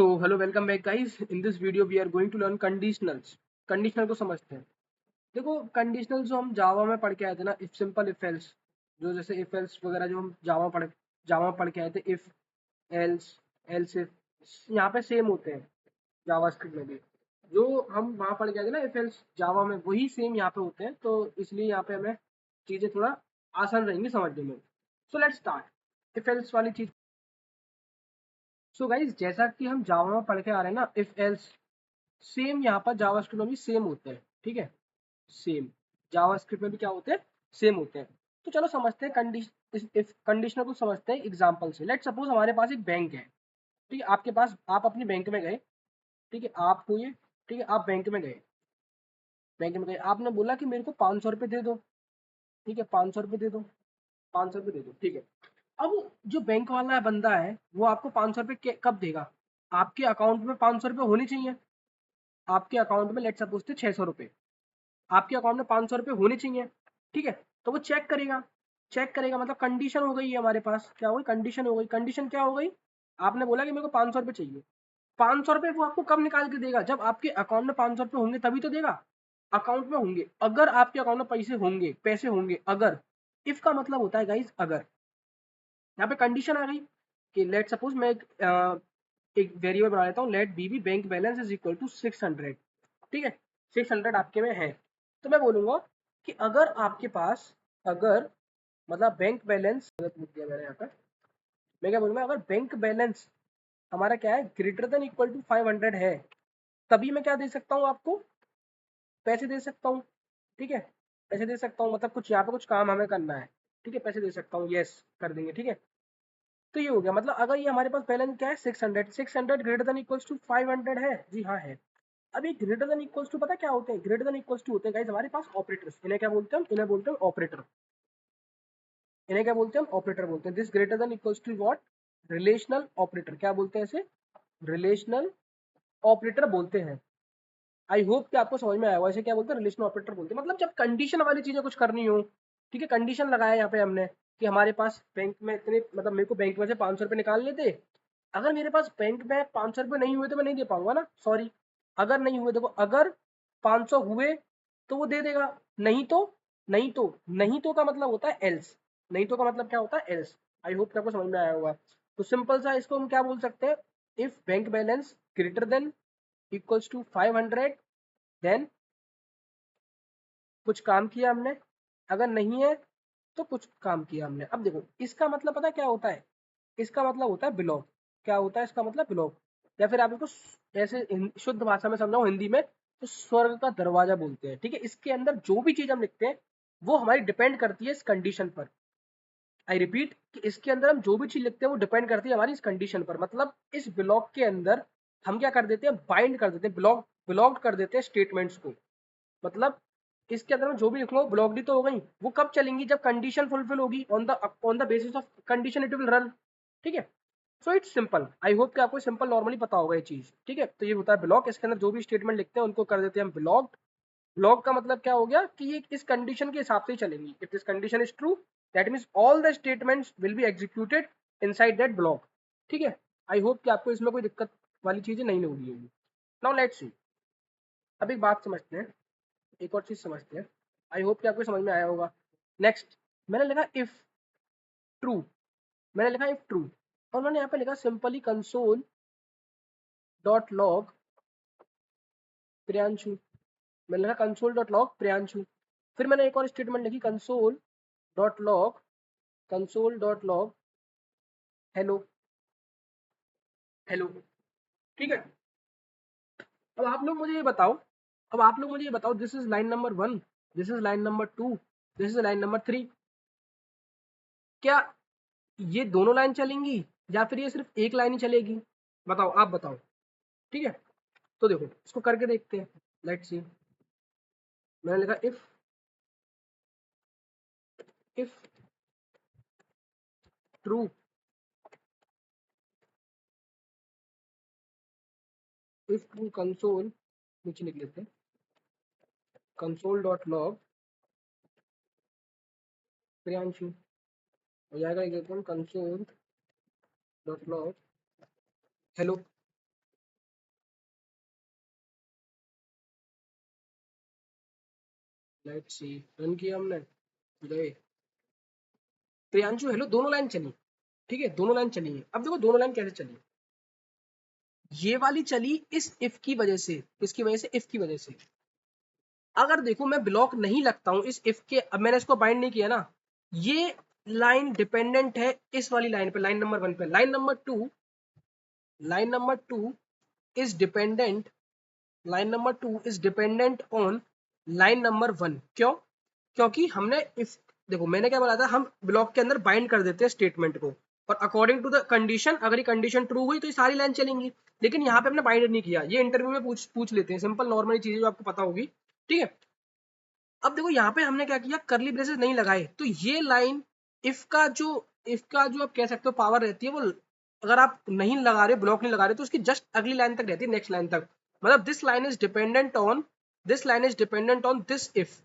So hello, welcome back guys. In this video we are going to learn conditionals. Conditional को समझते हैं। देखो conditional जो हम जावा में पढ़ के आए थे ना, इफ सिंपल इफ एल्स, जो जैसे इफ एल्स वगैरह जो हम जावा पढ़ के आए थे, इफ एल्स एल्स इफ, यहाँ पे सेम होते हैं जावास्क्रिप्ट में भी। जो हम वहाँ पढ़ के आए थे ना इफ एल्स जावा में, वही सेम यहाँ पे होते हैं, तो इसलिए यहाँ पे हमें चीजें थोड़ा आसान रहेंगी समझने में। So let's start if else वाली चीज। सो गाइज जैसा कि हम जावा में पढ़ के आ रहे हैं ना, इफ एल्स सेम यहाँ पर जावास्क्रिप्ट में भी सेम होते हैं। ठीक है, सेम जावास्क्रिप्ट में भी क्या होते हैं, सेम होते हैं। तो चलो समझते हैं इफ कंडीशनर को समझते हैं एग्जांपल से। लेट सपोज हमारे पास एक बैंक है। ठीक है, आपके पास, आप अपनी बैंक में गए। ठीक है, आप हुए, ठीक है, आप बैंक में गए, आपने बोला कि मेरे को 500 रुपये दे दो। ठीक है, 500 रुपये दे दो, 500 रुपये दे दो। ठीक है, अब जो बैंक वाला बंदा है वो आपको 500 रुपये कब देगा? आपके अकाउंट में 500 रुपये होने चाहिए। आपके अकाउंट में लेट सपोज थे 600 रुपये, आपके अकाउंट में 500 रुपये होने चाहिए। ठीक है, तो वो चेक करेगा मतलब कंडीशन हो गई है हमारे पास। क्या हो गई? कंडीशन हो गई। कंडीशन क्या हो गई? आपने बोला कि मेरे को 500 रुपये चाहिए। 500 रुपये वो आपको कब निकाल के देगा? जब आपके अकाउंट में 500 रुपये होंगे तभी तो देगा। अकाउंट में होंगे, अगर आपके अकाउंट में पैसे होंगे अगर। इफ का मतलब होता है गाइस अगर। यहाँ पे कंडीशन आ गई कि लेट सपोज मैं एक वेरिएबल बना लेता हूँ, let B bank balance is equal to 600। ठीक है, 600 आपके में है, तो मैं बोलूंगा कि अगर आपके पास, अगर मतलब बैंक बैलेंस, लिख दिया मैंने यहाँ पे, मैं क्या बोलूंगा, अगर बैंक बैलेंस हमारा क्या है, ग्रेटर देन इक्वल टू 500 है, तभी मैं क्या दे सकता हूँ आपको, पैसे दे सकता हूँ। ठीक है, पैसे दे सकता हूँ, मतलब कुछ यहाँ पे कुछ काम हमें करना है। ठीक है, पैसे दे सकता हूँ, यस कर देंगे। ठीक है, तो ये हो गया, मतलब अगर ये हमारे पास बैलेंस क्या है, 600 ग्रेटर देन इक्वल्स टू 500 है। जी हाँ है। अब ये ग्रेटर देन इक्वल्स टू पता क्या होते हैं? ग्रेटर देन इक्वल्स टू होते हैं गाइस हमारे पास ऑपरेटर्स। इन्हें क्या बोलते हैं? इन्हें बोलते हैं ऑपरेटर। इन्हें क्या बोलते हैं? ऑपरेटर बोलते हैं। This greater than equals to what? Relational operator. क्या बोलते हैं इसे? रिलेशनल ऑपरेटर बोलते हैं। आई होप कि आपको समझ में आया होगा इसे क्या बोलते हैं, रिलेशनल ऑपरेटर बोलते हैं। मतलब जब कंडीशन वाली चीजें कुछ करनी हो, ठीक है, कंडीशन लगाया यहाँ पे हमने कि हमारे पास बैंक में इतने, मतलब मेरे को बैंक में से 500 रुपये निकालने थे। अगर मेरे पास बैंक में 500 रुपये नहीं हुए तो मैं नहीं दे पाऊंगा ना, सॉरी। अगर नहीं हुए, देखो अगर 500 हुए तो वो दे देगा, नहीं तो नहीं तो का मतलब होता है एल्स। नहीं तो का मतलब क्या होता है? एल्स। आई होप कि आपको समझ में आया होगा। तो सिंपल सा इसको हम क्या बोल सकते हैं, if bank balance greater than equals to 500, then कुछ काम किया हमने, अगर नहीं है तो कुछ काम किया हमने। अब देखो इसका मतलब पता क्या होता है? इसका मतलब होता है बिलोंग। क्या होता है इसका मतलब? बिलोंग। या फिर आप इसको ऐसे शुद्ध भाषा में समझाओ हिंदी में, तो स्वर्ग का दरवाजा बोलते हैं। ठीक है, इसके अंदर जो भी चीज हम लिखते हैं वो हमारी डिपेंड करती है इस कंडीशन पर। आई रिपीट कि इसके अंदर हम जो भी चीज लिखते हैं वो डिपेंड करती है हमारी इस कंडीशन पर। मतलब इस ब्लॉक के अंदर हम क्या कर देते हैं, बाइंड कर देते हैं, ब्लॉक कर देते हैं स्टेटमेंट्स को। मतलब इसके अंदर में जो भी लिख लो ब्लॉक्ड ही तो हो गई। वो कब चलेंगी? जब कंडीशन फुलफिल होगी, on the basis of condition it will run. ठीक है, so it's simple. I hope कि आपको सिंपल नॉर्मली पता होगा ये चीज। ठीक है, तो ये होता है ब्लॉक। इसके अंदर जो भी स्टेटमेंट लिखते हैं उनको कर देते हैं हम ब्लॉक्ड। ब्लॉक का मतलब क्या हो गया कि ये इस कंडीशन के हिसाब से ही चलेंगी। If this condition is true, that means all the statements will be executed inside that block. ठीक है, आई होप कि आपको इसमें कोई दिक्कत वाली चीजें नहीं होगी। नाउ लेट्स सी, अब एक बात समझते हैं, एक और चीज समझते हैं। आई होप कि आपको समझ में आया होगा। नेक्स्ट, मैंने लिखा इफ ट्रू, मैंने लिखा इफ ट्रू, और मैंने यहाँ पे लिखा simply console dot log Priyanshu. मैंने लिखा कंसोल डॉट लॉग प्रियांशु। फिर मैंने एक और स्टेटमेंट लिखी, console dot log hello hello. ठीक है, अब आप लोग मुझे ये बताओ, this is line number 1, this is line number 2, this is line number 3। क्या ये दोनों लाइन चलेंगी या फिर ये सिर्फ एक लाइन ही चलेगी? बताओ, आप बताओ। ठीक है, तो देखो इसको करके देखते हैं। लेट्स सी, मैंने लिखा if true, if true console, नीचे लिख लेते हैं, कंसोल डॉट लॉग प्रियांशु। हो जाएगा एकदम console dot log hello. Let's see, run किया हमने, गए। प्रियांशु हेलो, दोनों लाइन चली, ठीक है, दोनों लाइन चली है। अब देखो दोनों लाइन कैसे चली, ये वाली चली इस इफ की वजह से, इसकी वजह से, इफ की वजह से। अगर देखो मैं ब्लॉक नहीं लगता हूं इस इफ के, अब मैंने इसको बाइंड नहीं किया ना, ये लाइन डिपेंडेंट है इस वाली लाइन पे, लाइन नंबर 1 पे। Line number two is dependent, line number 2 is dependent on line number 1। क्यों? क्योंकि हमने इफ, देखो मैंने क्या बोला था, हम ब्लॉक के अंदर बाइंड कर देते हैं स्टेटमेंट को, और अकॉर्डिंग टू द कंडीशन, अगर ये कंडीशन ट्रू हुई तो ये सारी लाइन चलेंगी। लेकिन यहाँ पे हमने बाइंड नहीं किया, ये इंटरव्यू में पूछ लेते हैं, सिंपल नॉर्मल चीजें जो आपको पता होगी, ठीक है। अब देखो यहाँ पे हमने क्या किया, करली ब्रेसेस नहीं लगाए, तो ये लाइन इफ का जो आप कह सकते हो पावर रहती है, वो अगर आप नहीं लगा रहे, ब्लॉक नहीं लगा रहे, तो उसकी जस्ट अगली लाइन तक रहती है, नेक्स्ट लाइन तक। मतलब this line is dependent on, this line is dependent on this if,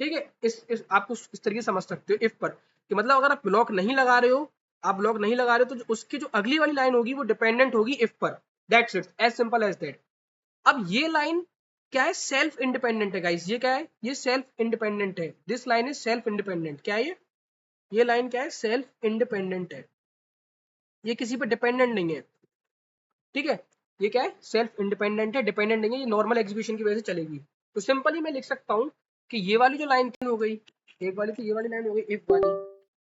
ठीक है। इस आप इस तरीके से समझ सकते हो इफ पर, कि मतलब अगर आप ब्लॉक नहीं लगा रहे हो, आप ब्लॉक नहीं लगा रहे हो, तो उसकी जो अगली वाली लाइन होगी वो डिपेंडेंट होगी इफ पर। That's it, as simple as that. अब ये लाइन क्या है, सेल्फ इंडिपेंडेंट है गाइस। ये क्या है, ये सेल्फ इंडिपेंडेंट है, this line is self independent. क्या है ये लाइन क्या है, सेल्फ इंडिपेंडेंट है, ये किसी पे डिपेंडेंट नहीं है, ठीक है। ये क्या है, सेल्फ इंडिपेंडेंट है, डिपेंडेंट नहीं है, ये नॉर्मल एग्जीक्यूशन की वजह से चलेगी। तो सिंपली मैं लिख सकता हूँ कि ये वाली जो लाइन हो गई, एक वाली तो ये वाली लाइन हो गई इफ वाली,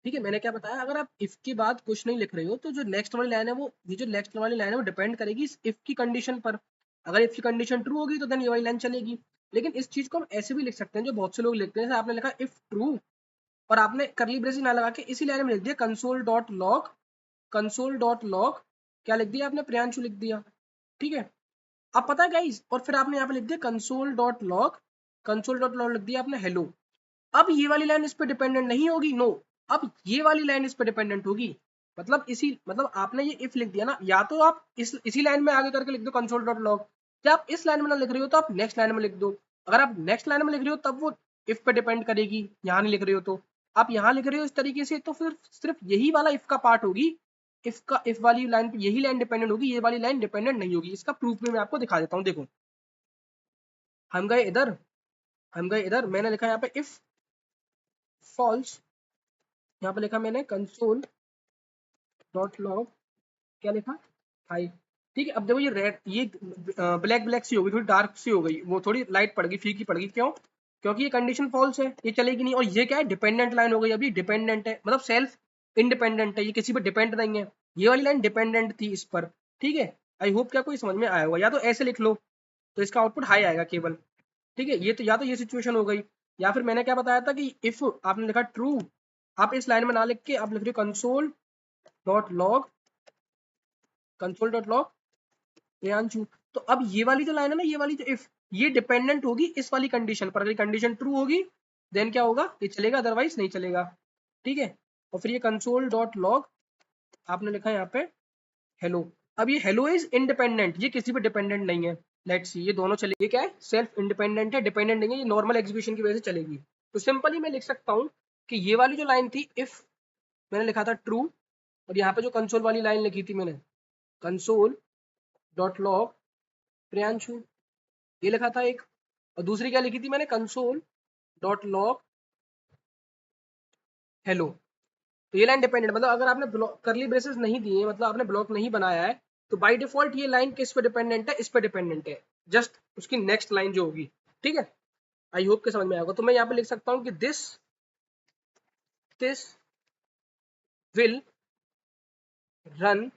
ठीक है। मैंने क्या बताया, अगर आप इफ के बाद कुछ नहीं लिख रहे हो, तो जो नेक्स्ट वाली लाइन है वो, ये जो नेक्स्ट वाली लाइन है वो डिपेंड करेगी इस इफ की कंडीशन पर। अगर इफ की कंडीशन ट्रू होगी तो देन ये वाली लाइन चलेगी। लेकिन इस चीज को हम ऐसे भी लिख सकते हैं, जो बहुत से लोग लिखते हैं, जैसे आपने लिखा इफ ट्रू, और आपने करली ब्रेसेस ना लगा के इसी लाइन में लिख दिया console dot log, console dot log, क्या लिख दिया आपने, प्रियांशु लिख दिया, ठीक है। अब पता है गाइस, और फिर आपने यहाँ पे लिख दिया console dot log, console dot log लिख दिया आपने हेलो। अब ये वाली लाइन इस पे डिपेंडेंट नहीं होगी, नो, अब ये वाली लाइन इस पे डिपेंडेंट होगी। मतलब इसी, मतलब आपने ये इफ लिख दिया ना, या तो आप इसी लाइन में आगे करके लिख दो कंसोल डॉट लॉग, या आप इस लाइन में ना लिख रही हो तो आप नेक्स्ट लाइन में लिख दो। अगर आप नेक्स्ट लाइन में लिख रही हो तब वो इफ पे डिपेंड करेगी, यहाँ नहीं लिख रही हो तो। आप यहाँ लिख रहे हो इस तरीके से, तो फिर सिर्फ यही वाला इफ का पार्ट होगी, इफ वाली लाइन पे यही लाइन डिपेंडेंट होगी, ये वाली लाइन डिपेंडेंट नहीं होगी। इसका प्रूफ भी मैं आपको दिखा देता हूँ, देखो। हम गए इधर, मैंने लिखा यहाँ पे इफ फॉल्स, यहाँ पे लिखा मैंने कंसोल डॉट लॉग, क्या लिखा, हाई, ठीक है। अब देखो ये रेड, ये ब्लैक ब्लैक सी हो गई, थोड़ी डार्क सी हो गई, वो थोड़ी लाइट पड़ गई, फीकी पड़ गई, क्यों? क्योंकि ये कंडीशन फॉल्स है, ये चलेगी नहीं। और ये क्या है, डिपेंडेंट लाइन हो गई, अभी डिपेंडेंट है, मतलब सेल्फ इंडिपेंडेंट है, ये किसी पर डिपेंड नहीं है। ये वाली लाइन डिपेंडेंट थी इस पर, ठीक है। आई होप क्या कोई समझ में आया होगा, या तो ऐसे लिख लो तो इसका आउटपुट हाई आएगा केवल, ठीक है। ये तो, या तो ये सिचुएशन हो गई, या फिर मैंने क्या बताया था कि इफ आपने लिखा ट्रू, आप इस लाइन में ना लिख के आप लिख रहे हो console dot log, console dot log Priyanshu. तो अब ये वाली जो लाइन है ना, ये वाली जो इफ, ये डिपेंडेंट होगी इस वाली कंडीशन पर। अगर कंडीशन ट्रू होगी देन क्या होगा, ये चलेगा, अदरवाइज नहीं चलेगा, ठीक है। और फिर ये कंसोल डॉट लॉग आपने लिखा है यहाँ पे हेलो। अब ये हेलो इज इंडिपेंडेंट, ये किसी पे डिपेंडेंट नहीं है। लेट्स सी, ये दोनों चले, ये क्या है, सेल्फ इंडिपेंडेंट है, डिपेंडेंट नहीं है, ये नॉर्मल एग्जीक्यूशन की वजह से चलेगी। तो सिंपली मैं लिख सकता हूँ कि ये वाली जो लाइन थी इफ, मैंने लिखा था ट्रू, और यहाँ पे जो कंसोल वाली लाइन लिखी थी मैंने, कंसोल डॉट लॉग प्रियांशु, ये लिखा था एक। और दूसरी क्या लिखी थी मैंने, कंसोल डॉट लॉग हेलो। तो ये लाइन डिपेंडेंट, मतलब अगर आपने करली ब्रेसेस नहीं दिए, मतलब आपने ब्लॉक नहीं बनाया है, तो बाय डिफॉल्ट ये लाइन किस पे डिपेंडेंट है, इस पे डिपेंडेंट है, जस्ट उसकी नेक्स्ट लाइन जो होगी, ठीक है। आई होप के समझ में आएगा। तो मैं यहाँ पे लिख सकता हूँ कि this this will run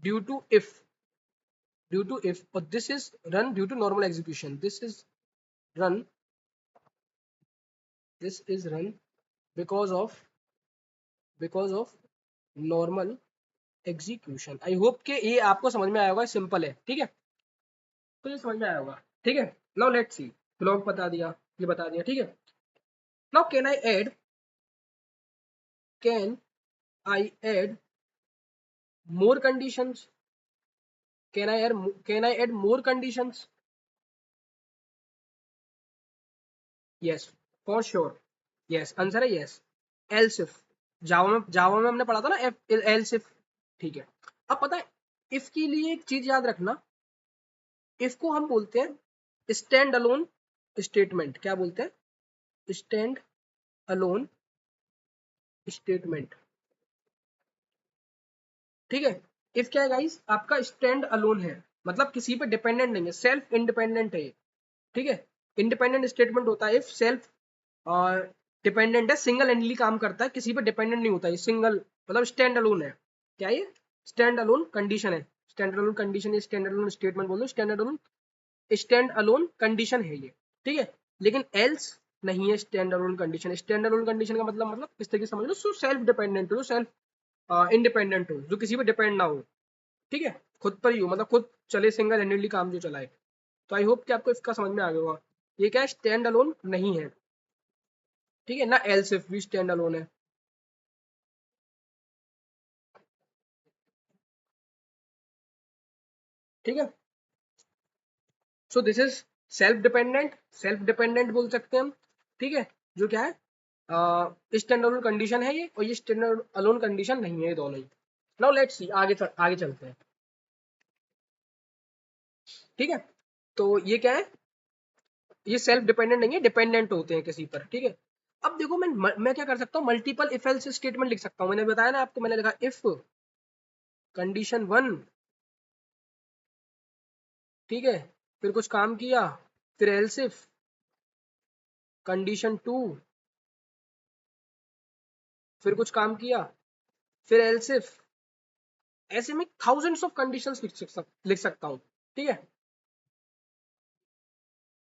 due to if, और this is run due to normal execution, run this is run because of normal execution. I hope के ये आपको समझ में आया होगा, सिंपल है, ठीक है। तो ये समझ में आया होगा, ठीक है। नाउ लेट्स सी, ब्लॉक बता दिया, ये बता दिया, ठीक है। Now can I add more conditions, can I add more conditions? Yes, for sure, yes, answer है यस। एल्स इफ, जावा में हमने पढ़ा था ना, एल्स इफ, ठीक है। अब पता है, इफ के लिए एक चीज याद रखना, इफ को हम बोलते हैं स्टैंड अलोन स्टेटमेंट। क्या बोलते हैं? स्टैंड अलोन स्टेटमेंट, ठीक है। इफ क्या है गाइस, आपका स्टैंड अलोन है, मतलब किसी पे डिपेंडेंट नहीं है, सेल्फ इंडिपेंडेंट है, ठीक है। इंडिपेंडेंट स्टेटमेंट होता है इफ सेल्फ डिपेंडेंट है, सिंगल हैंडली काम करता है, किसी पे डिपेंडेंट नहीं होता है, सिंगल मतलब स्टैंड अलोन है। क्या ये स्टैंड अलोन कंडीशन है, स्टैंड अलोन कंडीशन, ये स्टैंड अलोन स्टेटमेंट बोल दो, स्टैंड अलोन कंडीशन है ये, ठीक है। लेकिन एल्स नहीं है stand alone condition. Stand alone condition का मतलब इस तरीके से समझ लो, सेल्फ डिपेंडेंट हो, सेल्फ इंडिपेंडेंट हो, जो किसी पे डिपेंड ना हो, ठीक है, खुद पर ही हो, मतलब खुद चले, सिंगल हैंडेडली काम जो चलाए। तो आई होप कि आपको इसका समझ में आ गया होगा। ये क्या है, स्टैंड अलोन नहीं है, ठीक है ना, एल्स इफ भी स्टैंड अलोन है, ठीक है। So this is self dependent बोल सकते हैं हम, ठीक है। जो क्या है स्टैंड अलोन कंडीशन है ये, और ये स्टैंड अलोन कंडीशन नहीं है, ये दोनों ही। नाउ लेट्स सी, आगे चलते हैं, ठीक है। तो ये क्या है, ये सेल्फ डिपेंडेंट नहीं है, डिपेंडेंट होते हैं किसी पर, ठीक है। अब देखो, मैं क्या कर सकता हूँ, मल्टीपल इफ एल्स स्टेटमेंट लिख सकता हूँ। मैंने बताया ना आपको, मैंने लिखा इफ कंडीशन 1, ठीक है, फिर कुछ काम किया, फिर एल्स इफ कंडीशन 2, फिर कुछ काम किया, फिर एल्स इफ। ऐसे में थाउजेंड्स ऑफ कंडीशंस लिख सकता हूँ, ठीक है,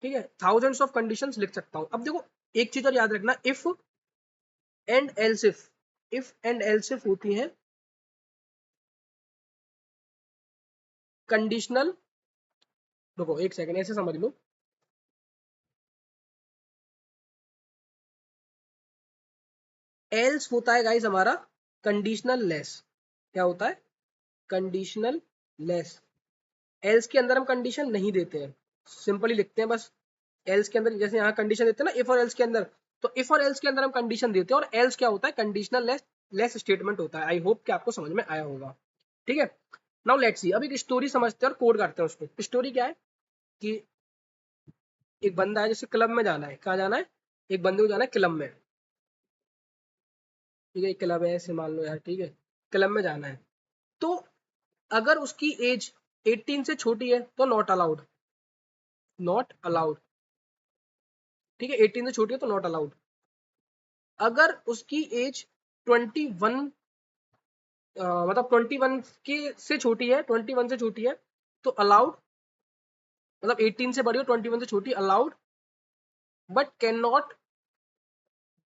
ठीक है, थाउजेंड्स ऑफ कंडीशंस लिख सकता हूँ। अब देखो, एक चीज और याद रखना, इफ एंड एल्स इफ होती है कंडीशनल। देखो एक सेकंड, ऐसे समझ लो, एल्स होता है गाइस हमारा कंडीशनल लेस। क्या होता है, कंडीशनल लेस। एल्स के अंदर हम कंडीशन नहीं देते हैं, सिंपली लिखते हैं बस। एल्स के अंदर जैसे यहाँ कंडीशन देते हैं ना इफ और एल्स के अंदर, तो इफ और एल्स के अंदर हम कंडीशन देते हैं, और एल्स क्या होता है, कंडीशनल लेस स्टेटमेंट होता है। आई होप कि आपको समझ में आया होगा, ठीक है। नाउ लेट्स सी, अब एक स्टोरी समझते हैं और कोड करते हैं उसको। स्टोरी क्या है कि एक बंदा है, जैसे क्लब में जाना है, कहाँ जाना है, एक बंदे को जाना है क्लब में, ठीक है, एक क्लब है ऐसे मान लो यार, ठीक है, क्लब में जाना है। तो अगर उसकी एज 18 से छोटी है तो नॉट अलाउड, नॉट अलाउड, ठीक है, 18 से छोटी है तो नॉट अलाउड। अगर उसकी एज 21 मतलब 21 के से छोटी है, 21 से छोटी है तो अलाउड, मतलब 18 से बड़ी हो 21 से छोटी allowed, but can not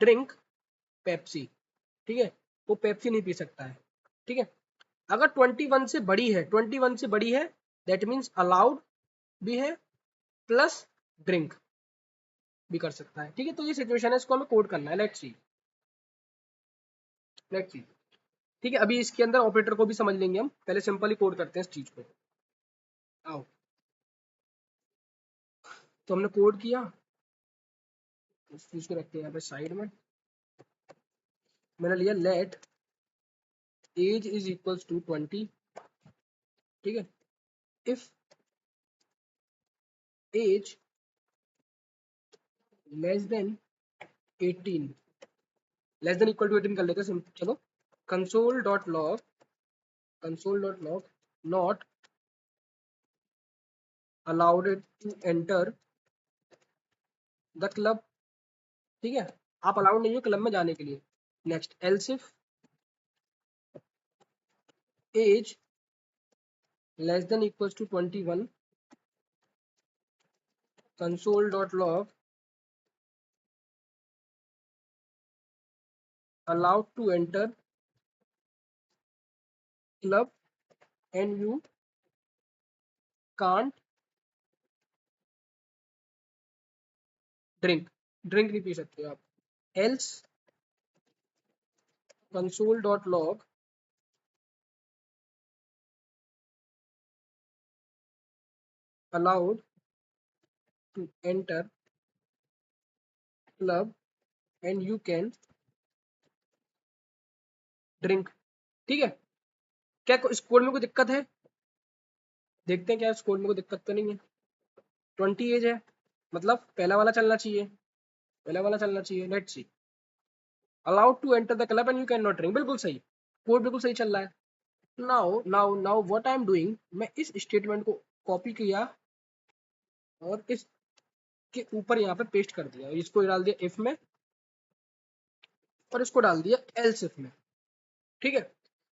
drink Pepsi, ठीक है, वो पेप्सी नहीं पी सकता है, ठीक है। अगर 21 से बड़ी है, 21 से बड़ी है, दैट मीन्स अलाउड भी है, प्लस ड्रिंक भी कर सकता है, ठीक है। तो ये सिचुएशन है, इसको हमें कोड करना है। लेट्स सी, ठीक है। अभी इसके अंदर ऑपरेटर को भी समझ लेंगे हम, पहले सिंपली कोड करते हैं इस चीज को। आओ, तो हमने कोड किया, इस चीज को रखते हैं यहाँ पे साइड में। मैंने लिया let age is equals to 20, ठीक है। If age less than 18, less than equal to 18 कर लेते हैं, चलो। Console dot log not allowed to enter the club, ठीक है, आप अलाउड नहीं हो क्लब में जाने के लिए। Next, else if age less than equals to 21, console.log allowed to enter club and you can't drink नहीं पी सकते आप। Else console.log allowed to enter club and you can drink, ठीक है। क्या इस कोड में कोई दिक्कत है, देखते हैं क्या इस कोड में कोई दिक्कत तो नहीं है। 20 एज है, मतलब पहला वाला चलना चाहिए, पहले वाला चलना चाहिए। Let's see, allowed to enter the club and you can not drink, बिल्कुल सही, कोड बिल्कुल सही चल रहा है। Now what I am doing, मैं इस स्टेटमेंट को कॉपी किया और इसके ऊपर यहाँ पे पेस्ट कर दिया, इसको डाल दिया इफ में और इसको डाल दिया एल्स इफ में, ठीक है।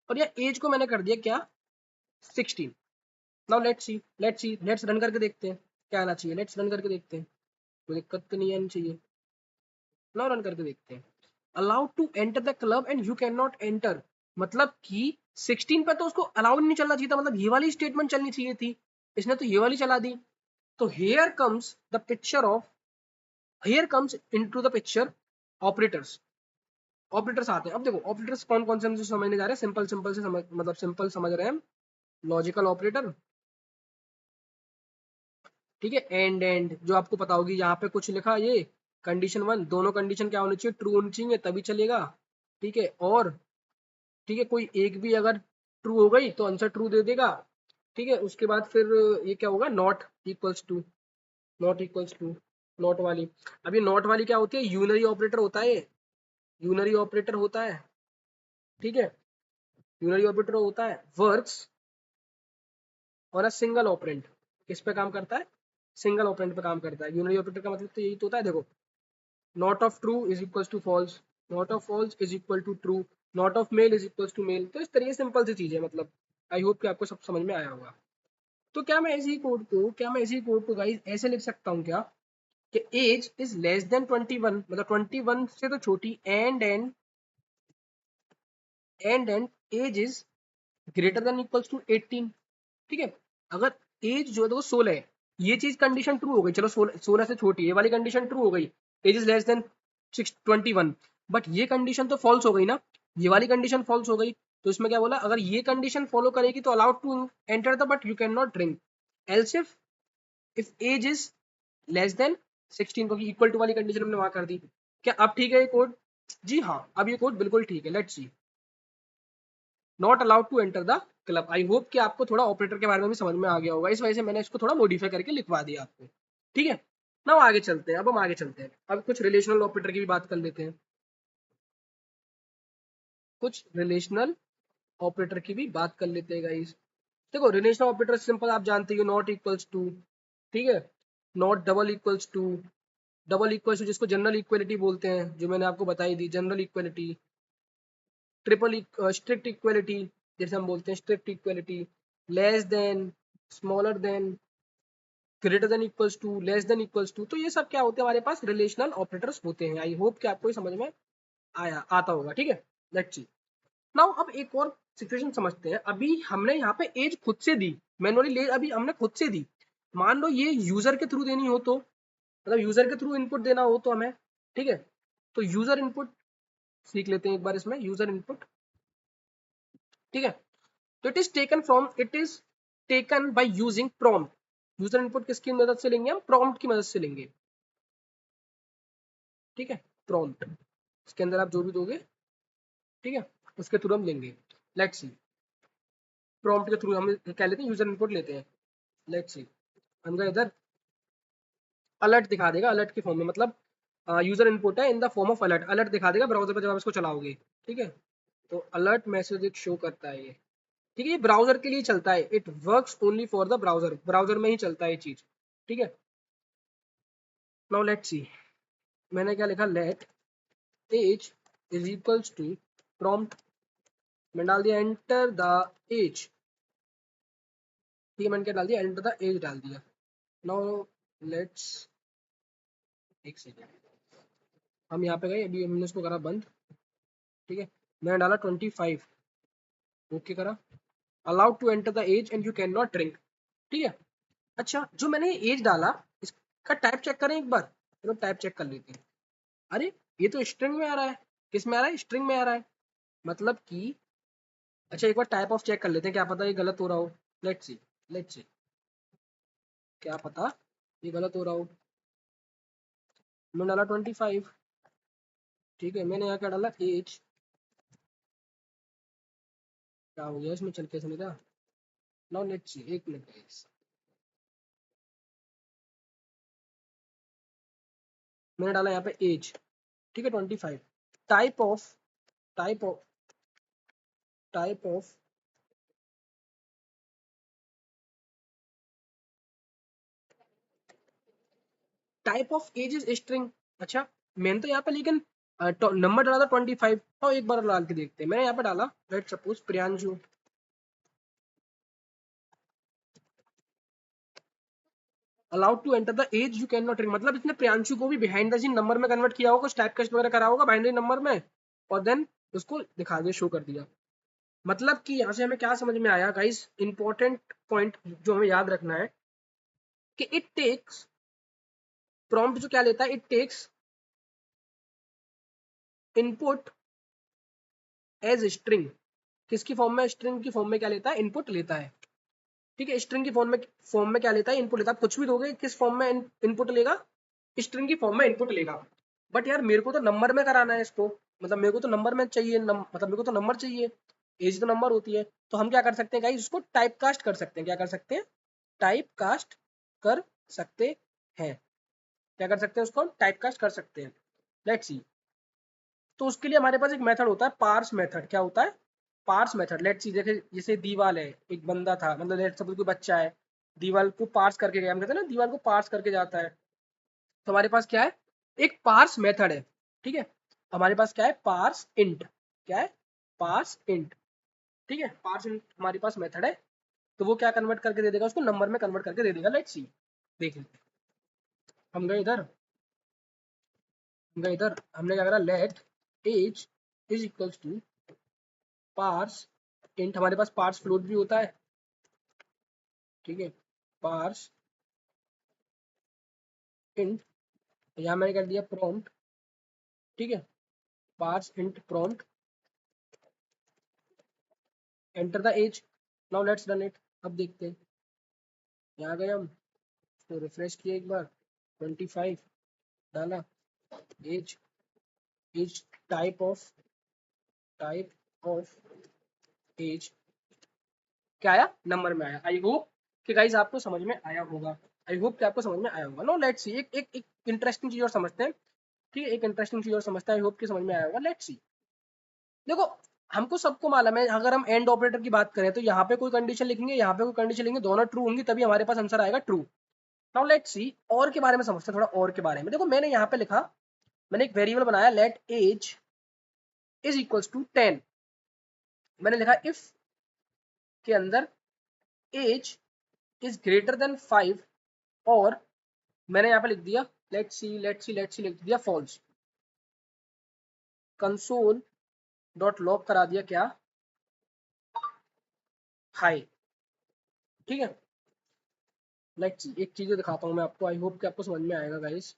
और ये एज को मैंने कर दिया क्या, 16। नाउ लेट्स रन करके देखते हैं क्या आना चाहिए। लेट्स रन करके देखते हैं, कोई दिक्कत तो नहीं आनी चाहिए। नाउ रन करके देखते हैं। Allowed to enter the club and you can not enter, मतलब कि 16 पे तो उसको अलाउड नहीं चलना चाहिए था, मतलब ये वाली स्टेटमेंट चलनी चाहिए थी, इसने तो ये वाली चला दी। तो here comes the picture of, here comes into the picture operators. Operators आते हैं। अब देखो ऑपरेटर्स कौन कौन से हम समझने जा रहे हैं, सिंपल सिंपल से समझ, मतलब सिंपल समझ रहे हैं हम। लॉजिकल ऑपरेटर, ठीक है। एंड जो आपको पता होगी, यहाँ पे कुछ लिखा ये कंडीशन वन, दोनों कंडीशन क्या होनी चाहिए, ट्रू होनी चाहिए तभी चलेगा, ठीक है। और ठीक है, कोई एक भी अगर ट्रू हो गई तो आंसर ट्रू दे देगा, ठीक है। उसके बाद फिर ये क्या होगा, not equals to, not equals to, not वाली। अब ये नॉट वाली क्या होती है, यूनरी ऑपरेटर होता है ये, यूनरी ऑपरेटर होता है, ठीक है। यूनरी ऑपरेटर होता है, वर्क्स और अ सिंगल ऑपरेंड, किस पे काम करता है, सिंगल ऑपरेंड पे काम करता है। यूनरी ऑपरेटर का मतलब तो यही तो होता है, देखो not of true is equal to false, not of false is equal to true, not of male is equal to male. तो इस तरीके सिंपल सी चीज है, मतलब आई होप कि आपको सब समझ में आया होगा। तो क्या मैं इसी कोड को गाइस ऐसे लिख सकता हूँ क्या, कि एज इज लेस देन 21, मतलब 21 से तो छोटी, and age is greater than equals to 18, ठीक है। अगर एज जो है वो 16 है, ये चीज कंडीशन ट्रू हो गई, चलो 16 से छोटी, ये वाली कंडीशन ट्रू हो गई, age is less than 21। But ये कंडीशन तो फॉल्स हो गई ना, ये वाली कंडीशन फॉल्स हो गई। तो इसमें क्या बोला, अगर ये कंडीशन फॉलो करेगी तो allowed to enter the but you can not drink, else if age is less than 16, क्योंकि इक्वल टू वाली कंडीशन हमने वहां कर दी। क्या अब ठीक है ये कोड, जी हाँ अब ये कोड बिल्कुल ठीक है। Let's see, not allowed to enter the club. I hope कि आपको थोड़ा ऑपरेटर के बारे में भी समझ में आ गया होगा, इस वजह से मैंने इसको थोड़ा मॉडिफाई करके लिखवा दिया आपको, ठीक है। ना आगे चलते हैं, अब हम आगे चलते हैं, अब कुछ रिलेशनल ऑपरेटर की भी बात कर लेते हैं, कुछ रिलेशनल ऑपरेटर की भी बात कर लेते हैं गाइस। देखो रिलेशनल ऑपरेटर सिंपल आप जानते हो, नॉट इक्वल्स टू, ठीक है, not double equals to, double equals to जिसको जनरल इक्वलिटी बोलते हैं, जो मैंने आपको बताई दी general equality, triple strict equality, जैसे हम बोलते हैं strict equality, less than, smaller than, greater than equals to, less than equals to. तो ये सब क्या होते हैं, हमारे पास रिलेशनल ऑपरेटर्स होते हैं। आई होप कि आपको ये समझ में आया आता होगा, ठीक है। लेट्स सी, नाउ अब एक और सिचुएशन समझते हैं। अभी हमने यहाँ पे एज खुद से दी, मैनुअली ले अभी हमने खुद से दी। मान लो ये यूजर के थ्रू देनी हो तो, मतलब यूजर के थ्रू इनपुट देना हो तो हमें, ठीक है। तो यूजर इनपुट सीख लेते हैं एक बार, इसमें यूजर इनपुट, ठीक है। तो it is taken by using prompt. User input किसकी मदद से लेंगे, हम प्रॉम्प्ट की मदद से लेंगे, ठीक है। प्रॉम्प्ट, इसके अंदर आप जो भी दोगे, ठीक है, उसके थ्रू हम लेंगे। लेट्स सी, प्रॉम्प्ट के थ्रू हम क्या लेते हैं, यूजर इनपुट लेते हैं। लेट्स सी, हम गए इधर, अलर्ट दिखा देगा, अलर्ट के फॉर्म में, मतलब यूजर इनपुट है in the form of alert, alert दिखा देगा ब्राउजर पर जब आप इसको चलाओगे, ठीक है। तो अलर्ट मैसेज एक शो करता है ये, ठीक है। ये ब्राउजर के लिए चलता है, it works only for the browser, browser में ही चलता है ये चीज, ठीक है। नाउ लेट्स सी, मैंने क्या लिखा, let age is equals to prompt, मैंने डाल दिया एंटर द एज, ठीक है। मैंने क्या डाल दिया, एंटर द एज डाल दिया। नाउ लेट्स, एक सेकेंड, हम यहाँ पे गए, अभी हमने इसको करा बंद, ठीक है। मैंने डाला 25, ओके करा, allowed to enter the age and you can not drink, ठीक है। अच्छा जो मैंने एज डाला, इसका टाइप चेक करें एक बार, चलो टाइप चेक कर लेते हैं। अरे ये तो स्ट्रिंग में आ रहा है, किस में आ रहा है, स्ट्रिंग में आ रहा है, मतलब कि, अच्छा एक बार टाइप ऑफ चेक कर लेते हैं, क्या पता ये गलत हो रहा हो। लेट्स सी, लेट्स सी, क्या पता ये गलत हो रहा हो। मैंने डाला 25, ठीक है। मैंने यहाँ क्या डाला, एज, क्या हो गया इसमें, चल कैसे नहीं रहा। नाउ लेट्स सी, एक मिनट, मैंने डाला यहाँ पे एज, ठीक है 25। Type of type of type of type of age is string. अच्छा, मैंने तो यहाँ पे लेकिन नंबर डाला था 25। तो एक बार डाल के देखते हैं। मैंने यहाँ पे डाला let suppose Priyanshu, allowed to enter the age you can not ring, मतलब इसने प्रियांशु को भी बिहाइंड द सीन नंबर में कन्वर्ट किया होगा, कुछ टाइप कास्ट वगैरह करा होगा बाइनरी नंबर में, और देन उसको दिखा दिया, शो कर दिया। मतलब कि यहाँ से हमें क्या समझ में आया गाइस, इंपॉर्टेंट पॉइंट जो हमें याद रखना है कि इट टेक्स प्रॉम्प्ट जो क्या लेता है, it takes input as string. किसकी फॉर्म में? स्ट्रिंग की फॉर्म में क्या लेता है? इनपुट लेता है। ठीक है, स्ट्रिंग की फॉर्म में क्या लेता है? इनपुट लेता है। कुछ भी दोगे किस फॉर्म में इनपुट लेगा? स्ट्रिंग की फॉर्म में इनपुट लेगा। बट यार मेरे को तो नंबर में कराना है इसको, मतलब मेरे को तो नंबर में चाहिए, मतलब मेरे को तो नंबर चाहिए, एज तो नंबर होती है। तो हम क्या कर सकते हैं गाइस, उसको टाइप कास्ट कर सकते हैं। क्या कर सकते हैं? टाइप कास्ट कर सकते हैं। क्या कर सकते हैं? उसको टाइप कास्ट कर सकते हैं। Let's see. तो उसके लिए हमारे पास एक मेथड होता है, पार्स मेथड। क्या होता है? Parse method. लेट्स सी, देखे जैसे दीवाल है, एक बंदा था, मतलब लेट्स सपोज कोई बच्चा है, दीवाल को पार्स करके गया, हम कहते हैं ना दीवाल को पार्स करके जाता है। तो हमारे पास क्या है? एक पार्स मेथड है। ठीक है, हमारे पास क्या है? Parse int. क्या है? Parse int. ठीक है, पार्स इंट हमारे पास मेथड है। तो वो क्या कन्वर्ट करके दे देगा? उसको नंबर में कन्वर्ट करके दे देगा। लेट्स सी, देख लेते हैं। हम गए इधर, हमने क्या करा, let age is equals to parse int. हमारे पास पार्स फ्लोट भी होता है। ठीक है, पार्स इंट, यहाँ मैंने कर दिया प्रॉम्प्ट। ठीक है, parse int prompt enter the age. Now let's run it. अब देखते हैं। यहाँ गए हम, तो रिफ्रेश किए एक बार, 25 डाला, age age type of age क्या आया? नंबर में आया। आई होप कि गाइस आपको समझ में आया होगा। आई होप कि आपको समझ में आया होगा। नो लेट्स सी, एक इंटरेस्टिंग चीज और समझते हैं। ठीक है, एक इंटरेस्टिंग चीज और समझते हैं। आई होप कि समझ में आया होगा। लेट्स सी, देखो हमको सबको मालूम है, अगर हम एंड ऑपरेटर की बात करें तो यहाँ पे कोई कंडीशन लिखेंगे, यहाँ पे कोई कंडीशन लिखेंगे, दोनों ट्रू होंगी तभी हमारे पास आंसर आएगा ट्रू। नाउ लेट्स सी, और के बारे में समझते हैं, थोड़ा और के बारे में। देखो मैंने यहाँ पे लिखा, मैंने एक वेरिएबल बनाया, let age is equals to 10। मैंने लिखा इफ के अंदर एज इज ग्रेटर देन 5, और मैंने यहाँ पे लिख दिया लेट्स सी लिख दिया फॉल्स। कंसोल डॉट लॉग करा दिया क्या? हाई। ठीक है, लेट्स सी, एक चीज दिखाता हूँ मैं आपको। आई होप कि आपको समझ में आएगा गाइस।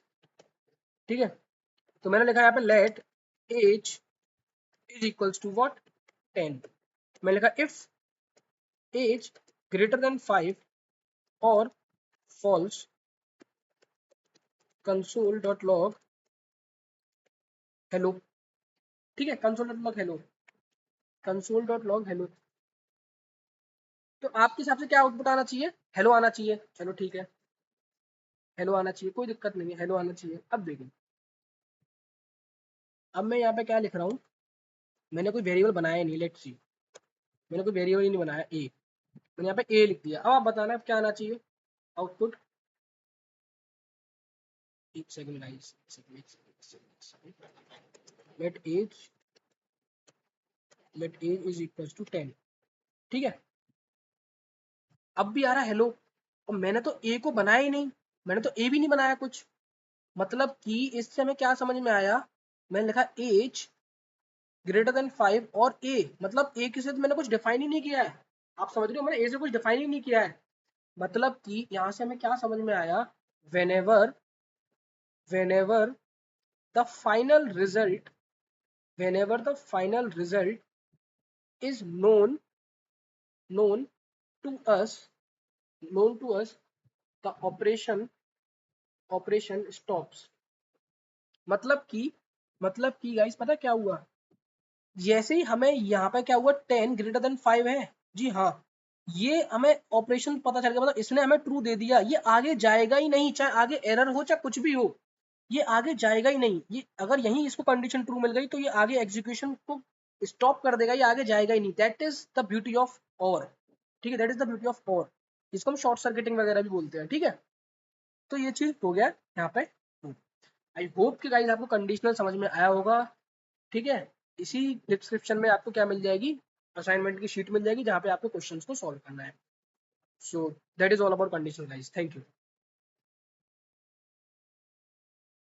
ठीक है, तो मैंने लिखा यहाँ पे let age is equals to what? 10। मैंने लिखा इफ एज ग्रेटर देन 5 और false, console dot log hello. ठीक है, console dot log hello, console dot log hello. तो आपके हिसाब से क्या आउटपुट आना चाहिए? हेलो आना चाहिए। चलो ठीक है, हेलो आना चाहिए, कोई दिक्कत नहीं है, हेलो आना चाहिए। अब देखिए, अब मैं यहाँ पे क्या लिख रहा हूँ, मैंने कोई वेरिएबल बनाया नहीं। लेट्स सी, मैंने कोई वेरिएबल ही नहीं बनाया, ए। मैंने यहाँ पे ए लिख दिया। अब आप बताना अब क्या आना चाहिए आउटपुट। एक second guys, let age is equals to 10। ठीक है, अब भी आ रहा है हेलो, और मैंने तो ए को बनाया ही नहीं, मैंने तो ए भी नहीं बनाया कुछ। मतलब कि इससे हमें क्या समझ में आया, मैंने लिखा एज ग्रेटर देन 5 और ए, मतलब ए के साथ मैंने कुछ डिफाइन ही नहीं किया है। आप समझ रहे हो, मैंने ए से कुछ डिफाइन ही नहीं किया है। मतलब कि यहाँ से हमें क्या समझ में आया, whenever whenever the final result whenever the final result is known to us the operation stops। मतलब कि गाइस पता क्या हुआ, जैसे ही हमें यहाँ पे क्या हुआ, 10 ग्रेटर देन 5 है, जी हाँ, ये हमें ऑपरेशन पता चल गया, मतलब इसने हमें ट्रू दे दिया, ये आगे जाएगा ही नहीं, चाहे आगे एरर हो चाहे कुछ भी हो। ये आगे जाएगा ही नहीं। ये अगर यहीं इसको कंडीशन ट्रू मिल गई तो ये आगे एग्जीक्यूशन को स्टॉप कर देगा, ये आगे जाएगा ही नहीं। That is the beauty of और, ठीक है, that is the beauty of और, इसको हम शॉर्ट सर्किटिंग वगैरह भी बोलते हैं, ठीक है। तो ये चीज हो गया यहाँ पे। आई होप कि गाइस आपको कंडीशनल समझ में आया होगा, ठीक है। इसी डिस्क्रिप्शन में आपको क्या मिल जाएगी, असाइनमेंट की शीट मिल जाएगी जहाँ पे आपको क्वेश्चंस को सॉल्व करना है। So that is all about conditional guys, thank you.